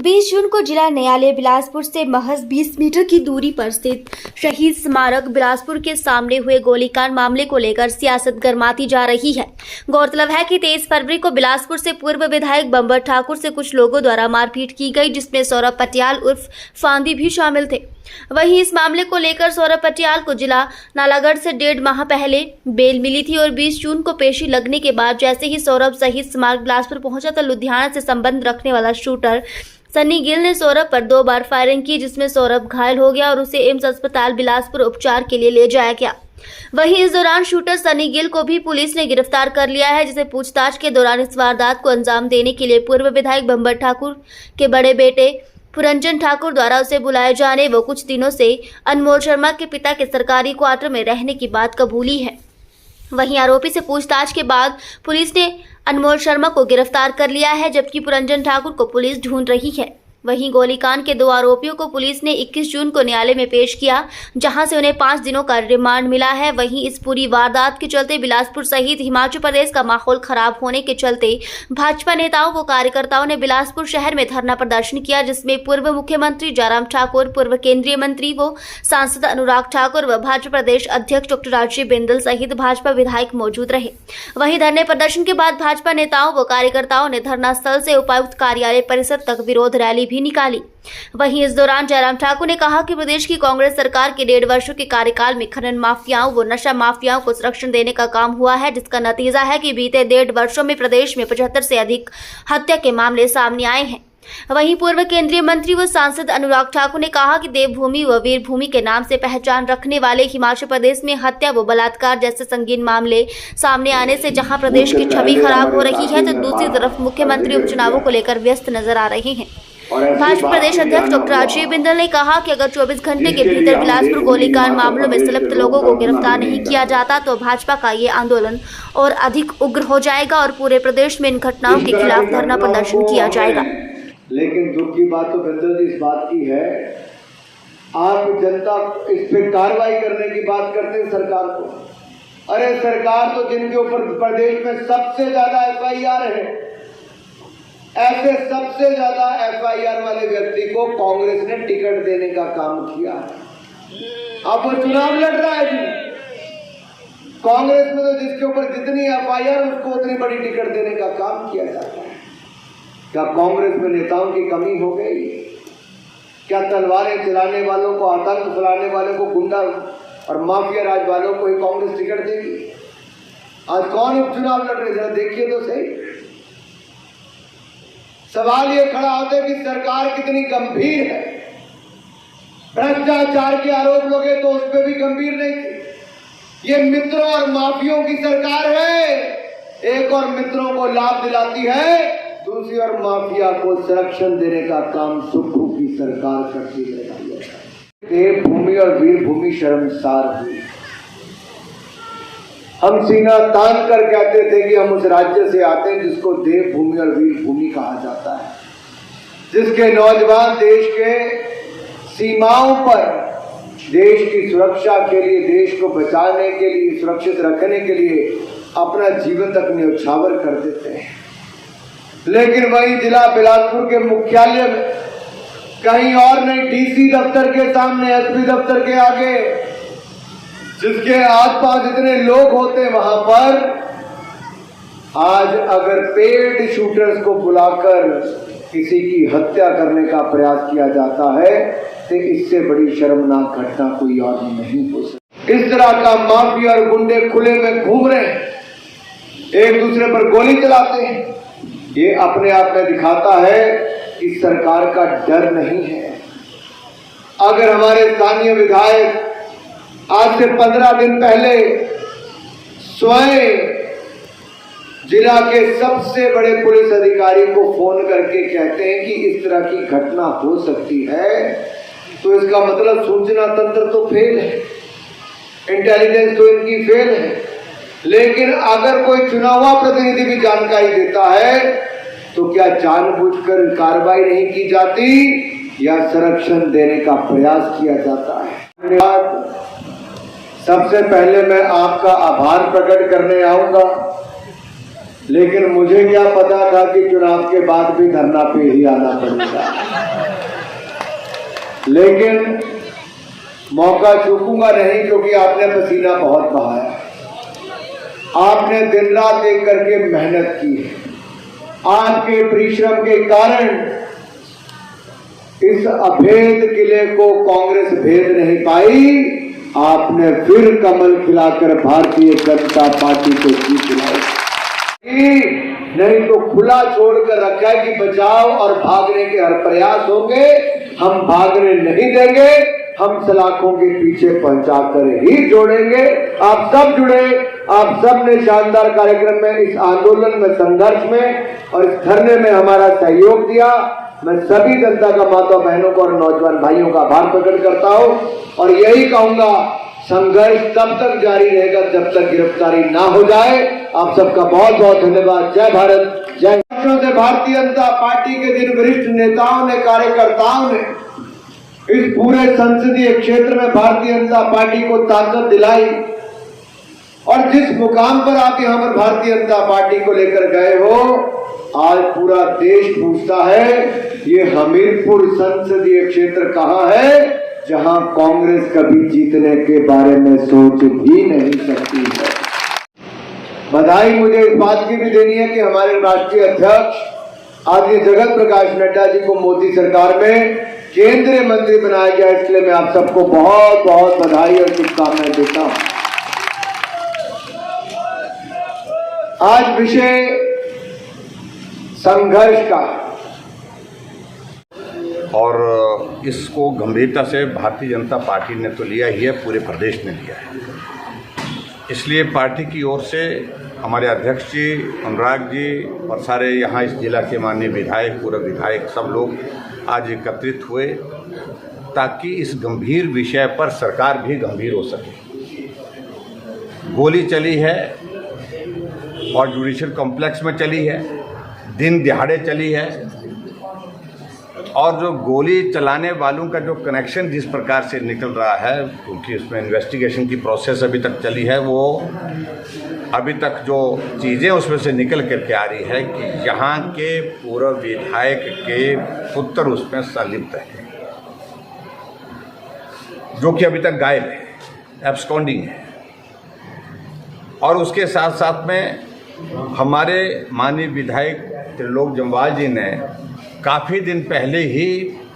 20 जून को जिला न्यायालय बिलासपुर से महज 20 मीटर की दूरी पर स्थित शहीद स्मारक बिलासपुर के सामने हुए गोलीकांड मामले को लेकर सियासत गर्माती जा रही है। गौरतलब है कि 23 फरवरी को बिलासपुर से पूर्व विधायक बंबर ठाकुर से कुछ लोगों द्वारा मारपीट की गई, जिसमें सौरभ पटियाल उर्फ फांदी भी शामिल थे। वहीं इस मामले को लेकर सौरभ पटियाल को जिला नालागढ़ से 1.5 माह पहले बेल मिली थी और 20 जून को पेशी लगने के बाद जैसे ही सौरभ शहीद स्मारक बिलासपुर पहुंचा तो लुधियाना से संबंध रखने वाला शूटर सनी गिल ने सौरभ पर 2 बार फायरिंग की, जिसमें सौरभ घायल हो गया और उसे एम्स अस्पताल बिलासपुर उपचार के लिए ले जाया गया। वहीं इस दौरान शूटर सनी गिल को भी पुलिस ने गिरफ्तार कर लिया है, जिसे पूछताछ के दौरान इस वारदात को अंजाम देने के लिए पूर्व विधायक बंबर ठाकुर के बड़े बेटे पुरंजन ठाकुर द्वारा उसे बुलाए जाने व कुछ दिनों से अनमोल शर्मा के पिता के सरकारी क्वार्टर में रहने की बात कबूली है। वहीं आरोपी से पूछताछ के बाद पुलिस ने अनमोल शर्मा को गिरफ्तार कर लिया है, जबकि पुरंजन ठाकुर को पुलिस ढूंढ रही है। वहीं गोलीकांड के 2 आरोपियों को पुलिस ने 21 जून को न्यायालय में पेश किया, जहां से उन्हें 5 दिनों का रिमांड मिला है। वहीं इस पूरी वारदात के चलते बिलासपुर सहित हिमाचल प्रदेश का माहौल खराब होने के चलते भाजपा नेताओं व कार्यकर्ताओं ने बिलासपुर शहर में धरना प्रदर्शन किया, जिसमें पूर्व मुख्यमंत्री जयराम ठाकुर, पूर्व केंद्रीय मंत्री व सांसद अनुराग ठाकुर व भाजपा प्रदेश अध्यक्ष डॉक्टर राजीव बिंदल सहित भाजपा विधायक मौजूद रहे। वहीं धरने प्रदर्शन के बाद भाजपा नेताओं व कार्यकर्ताओं ने धरना स्थल से उपायुक्त कार्यालय परिसर तक विरोध रैली भी निकाली। वहीं इस दौरान जयराम ठाकुर ने कहा कि प्रदेश की कांग्रेस सरकार के 1.5 वर्षों के कार्यकाल में खनन माफियाओं व नशा माफियाओं को संरक्षण देने का काम हुआ है, जिसका नतीजा है कि बीते 1.5 वर्षों में प्रदेश में 75 से अधिक हत्या के मामले सामने आए हैं। वहीं पूर्व केंद्रीय मंत्री व सांसद अनुराग ठाकुर ने कहा कि देवभूमि व वीरभूमि के नाम से पहचान रखने वाले हिमाचल प्रदेश में हत्या व बलात्कार जैसे संगीन मामले सामने आने से जहां प्रदेश की छवि खराब हो रही है, तो दूसरी तरफ मुख्यमंत्री उपचुनावों को लेकर व्यस्त नजर आ रहे हैं। भाजपा प्रदेश अध्यक्ष डॉक्टर राजीव बिंदल ने कहा कि अगर 24 घंटे के भीतर बिलासपुर गोलीकांड मामलों में संलिप्त लोगों को गिरफ्तार नहीं किया जाता तो भाजपा का ये आंदोलन और अधिक उग्र हो जाएगा और पूरे प्रदेश में इन घटनाओं के खिलाफ धरना प्रदर्शन किया जाएगा। लेकिन दुख की बात तो बिंदल जी इस बात की है, आप जनता इस पे कार्रवाई करने की बात करते हैं सरकार को। अरे सरकार तो जिनके ऊपर प्रदेश में सबसे ज्यादा FIR है, ऐसे सबसे ज्यादा FIR वाले व्यक्ति को कांग्रेस ने टिकट देने का काम किया। अब वो चुनाव लड़ रहा है जी। कांग्रेस में तो जिसके ऊपर जितनी FIR उसको उतनी बड़ी टिकट देने का काम किया जाता है। क्या कांग्रेस में नेताओं की कमी हो गई? क्या तलवारें चलाने वालों को, आतंक फैलाने वालों को, गुंडा और माफिया राज वालों को ही कांग्रेस टिकट देगी? आज कौन उपचुनाव लड़ रहे, जरा देखिए तो सही। सवाल ये खड़ा होता है कि सरकार कितनी गंभीर है। भ्रष्टाचार के आरोप लगे तो उस पर भी गंभीर नहीं थी। ये मित्रों और माफियों की सरकार है। एक और मित्रों को लाभ दिलाती है, दूसरी ओर माफिया को संरक्षण देने का काम सुखू की सरकार करती है। देवभूमि और वीरभूमि शर्मसार हुई। हम सीना तान कर कहते थे कि हम उस राज्य से आते हैं जिसको देवभूमि और वीरभूमि कहा जाता है, जिसके नौजवान देश के सीमाओं पर देश की सुरक्षा के लिए, देश को बचाने के लिए, सुरक्षित रखने के लिए अपना जीवन तक न्यौछावर कर देते हैं। लेकिन वही जिला बिलासपुर के मुख्यालय में कहीं और नहीं, DC दफ्तर के सामने, SP दफ्तर के आगे, जिसके आसपास इतने लोग होते वहां पर आज अगर पेड शूटर्स को बुलाकर किसी की हत्या करने का प्रयास किया जाता है तो इससे बड़ी शर्मनाक घटना कोई और नहीं हो सकती। इस तरह का माफिया और गुंडे खुले में घूम रहे हैं, एक दूसरे पर गोली चलाते हैं। ये अपने आप में दिखाता है कि सरकार का डर नहीं है। अगर हमारे स्थानीय विधायक आज से 15 दिन पहले स्वयं जिला के सबसे बड़े पुलिस अधिकारी को फोन करके कहते हैं कि इस तरह की घटना हो सकती है, तो इसका मतलब सूचना तंत्र तो फेल है, इंटेलिजेंस तो इनकी फेल है। लेकिन अगर कोई चुना हुआ प्रतिनिधि भी जानकारी देता है तो क्या जानबूझकर कार्रवाई नहीं की जाती या संरक्षण देने का प्रयास किया जाता है? सबसे पहले मैं आपका आभार प्रकट करने आऊंगा लेकिन मुझे क्या पता था कि चुनाव के बाद भी धरना पे ही आना पड़ेगा। लेकिन मौका चूकूंगा नहीं, क्योंकि आपने पसीना बहुत बहाया, आपने दिन रात एक करके मेहनत की है। आपके परिश्रम के कारण इस अभेद किले को कांग्रेस भेद नहीं पाई। आपने फिर कमल खिलाकर भारतीय जनता पार्टी को जीत दिलाई। नहीं तो खुला छोड़कर रखा है कि बचाव और भागने के हर प्रयास होंगे, हम भागने नहीं देंगे, हम सलाखों के पीछे पहुंचाकर ही जोड़ेंगे। आप सब जुड़े, आप सब ने शानदार कार्यक्रम में, इस आंदोलन में, संघर्ष में और इस धरने में हमारा सहयोग दिया। मैं सभी जनता का, माता बहनों को और नौजवान भाइयों का आभार प्रकट करता हूं और यही कहूंगा, संघर्ष तब तक जारी रहेगा जब तक गिरफ्तारी ना हो जाए। आप सबका बहुत बहुत धन्यवाद। जय भारत, जय। वर्षों से भारतीय जनता पार्टी के जिन वरिष्ठ नेताओं ने, कार्यकर्ताओं ने इस पूरे संसदीय क्षेत्र में भारतीय जनता पार्टी को ताकत दिलाई और जिस मुकाम पर आप यहां पर भारतीय जनता पार्टी को लेकर गए हो, आज पूरा देश पूछता है ये हमीरपुर संसदीय क्षेत्र कहां है, जहां कांग्रेस कभी जीतने के बारे में सोच भी नहीं सकती है। बधाई मुझे इस बात की भी देनी है कि हमारे राष्ट्रीय अध्यक्ष आदरणीय जगत प्रकाश नड्डा जी को मोदी सरकार में केंद्रीय मंत्री बनाया गया। इसलिए मैं आप सबको बहुत बहुत बधाई और शुभकामनाएं देता हूं। आज विषय संघर्ष का, और इसको गंभीरता से भारतीय जनता पार्टी ने तो लिया ही है, पूरे प्रदेश ने लिया है। इसलिए पार्टी की ओर से हमारे अध्यक्ष जी, अनुराग जी और सारे यहाँ इस जिला के माननीय विधायक, पूर्व विधायक, सब लोग आज एकत्रित हुए ताकि इस गंभीर विषय पर सरकार भी गंभीर हो सके। गोली चली है और जुडिशियल कॉम्प्लेक्स में चली है, दिन दिहाड़े चली है, और जो गोली चलाने वालों का जो कनेक्शन जिस प्रकार से निकल रहा है, क्योंकि उसमें इन्वेस्टिगेशन की प्रोसेस अभी तक चली है, वो अभी तक जो चीज़ें उसमें से निकल करके आ रही है कि यहाँ के पूर्व विधायक के पुत्र उसमें संलिप्त है, जो कि अभी तक गायब है, एब्सकॉन्डिंग है। और उसके साथ साथ में हमारे माननीय विधायक त्रिलोक जम्वाल जी ने काफ़ी दिन पहले ही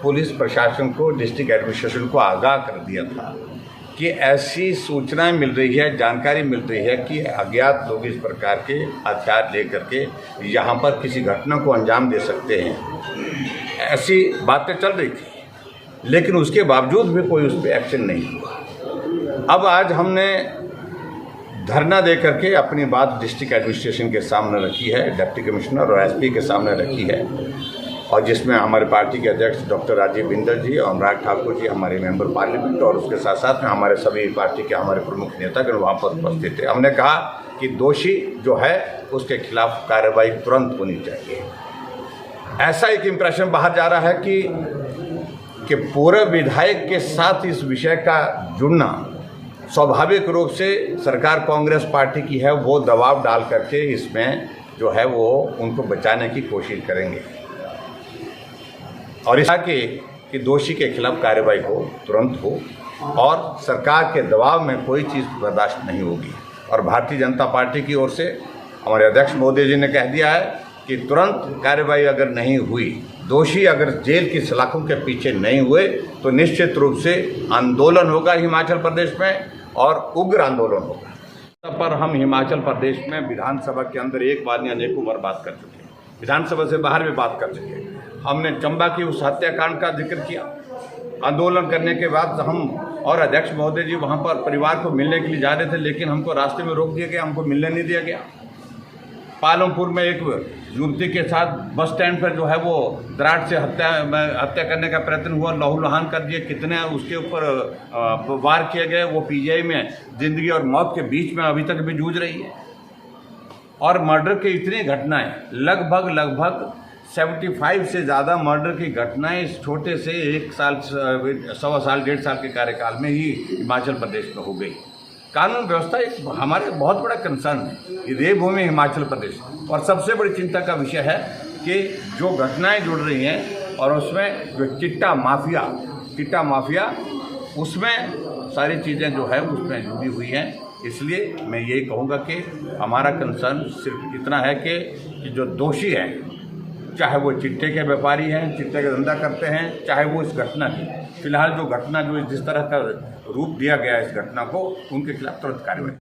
पुलिस प्रशासन को, डिस्ट्रिक्ट एडमिनिस्ट्रेशन को आगाह कर दिया था कि ऐसी सूचनाएं मिल रही है, जानकारी मिल रही है कि अज्ञात लोग इस प्रकार के हथियार लेकर के यहाँ पर किसी घटना को अंजाम दे सकते हैं। ऐसी बातें चल रही थी, लेकिन उसके बावजूद भी कोई उस पर एक्शन नहीं हुआ। अब आज हमने धरना दे करके अपनी बात डिस्ट्रिक्ट एडमिनिस्ट्रेशन के सामने रखी है, डिप्टी कमिश्नर और एसपी के सामने रखी है, और जिसमें हमारे पार्टी के अध्यक्ष डॉक्टर राजीव बिंदल जी और अनुराग ठाकुर जी हमारे मेंबर पार्लियामेंट और उसके साथ साथ में हमारे सभी पार्टी के हमारे प्रमुख नेतागण वहाँ पर उपस्थित थे। हमने कहा कि दोषी जो है उसके खिलाफ कार्रवाई तुरंत होनी चाहिए। ऐसा एक इम्प्रेशन बाहर जा रहा है कि पूरे विधायक के साथ इस विषय का जुड़ना स्वाभाविक रूप से सरकार कांग्रेस पार्टी की है, वो दबाव डाल करके इसमें जो है वो उनको बचाने की कोशिश करेंगे और इस कि दोषी के खिलाफ कार्रवाई हो, तुरंत हो, और सरकार के दबाव में कोई चीज़ बर्दाश्त नहीं होगी। और भारतीय जनता पार्टी की ओर से हमारे अध्यक्ष मोदी जी ने कह दिया है कि तुरंत कार्रवाई अगर नहीं हुई, दोषी अगर जेल की सलाखों के पीछे नहीं हुए, तो निश्चित रूप से आंदोलन होगा हिमाचल प्रदेश में और उग्र आंदोलन होगा। पर हम हिमाचल प्रदेश में विधानसभा के अंदर एक बार नहीं अनेकों बार बात कर चुके हैं, विधानसभा से बाहर भी बात कर चुके हैं। हमने चंबा की उस हत्याकांड का जिक्र किया। आंदोलन करने के बाद हम और अध्यक्ष महोदय जी वहाँ पर परिवार को मिलने के लिए जा रहे थे, लेकिन हमको रास्ते में रोक दिया गया, हमको मिलने नहीं दिया गया। पालमपुर में एक युवती के साथ बस स्टैंड पर जो है वो दराट से हत्या करने का प्रयत्न हुआ, लहूलुहान कर दिए, कितने उसके ऊपर वार किए गए। वो पीजीआई में जिंदगी और मौत के बीच में अभी तक भी जूझ रही है। और मर्डर की इतनी घटनाएं, लगभग 75 से ज़्यादा मर्डर की घटनाएं इस छोटे से 1 साल, 1.25 साल, 1.5 साल के कार्यकाल में ही हिमाचल प्रदेश में हो गई। कानून व्यवस्था एक हमारे बहुत बड़ा कंसर्न है। ये देवभूमि हिमाचल प्रदेश और सबसे बड़ी चिंता का विषय है कि जो घटनाएं जुड़ रही हैं और उसमें जो चिट्टा माफिया उसमें सारी चीज़ें जो है उसमें जुड़ी हुई हैं। इसलिए मैं यही कहूँगा कि हमारा कंसर्न सिर्फ इतना है कि जो दोषी हैं, चाहे वो चिट्टे के व्यापारी हैं, चिट्टे का धंधा करते हैं, चाहे वो इस घटना की फिलहाल जो जिस तरह का रूप दिया गया है इस घटना को, उनके खिलाफ तुरंत कार्रवाई।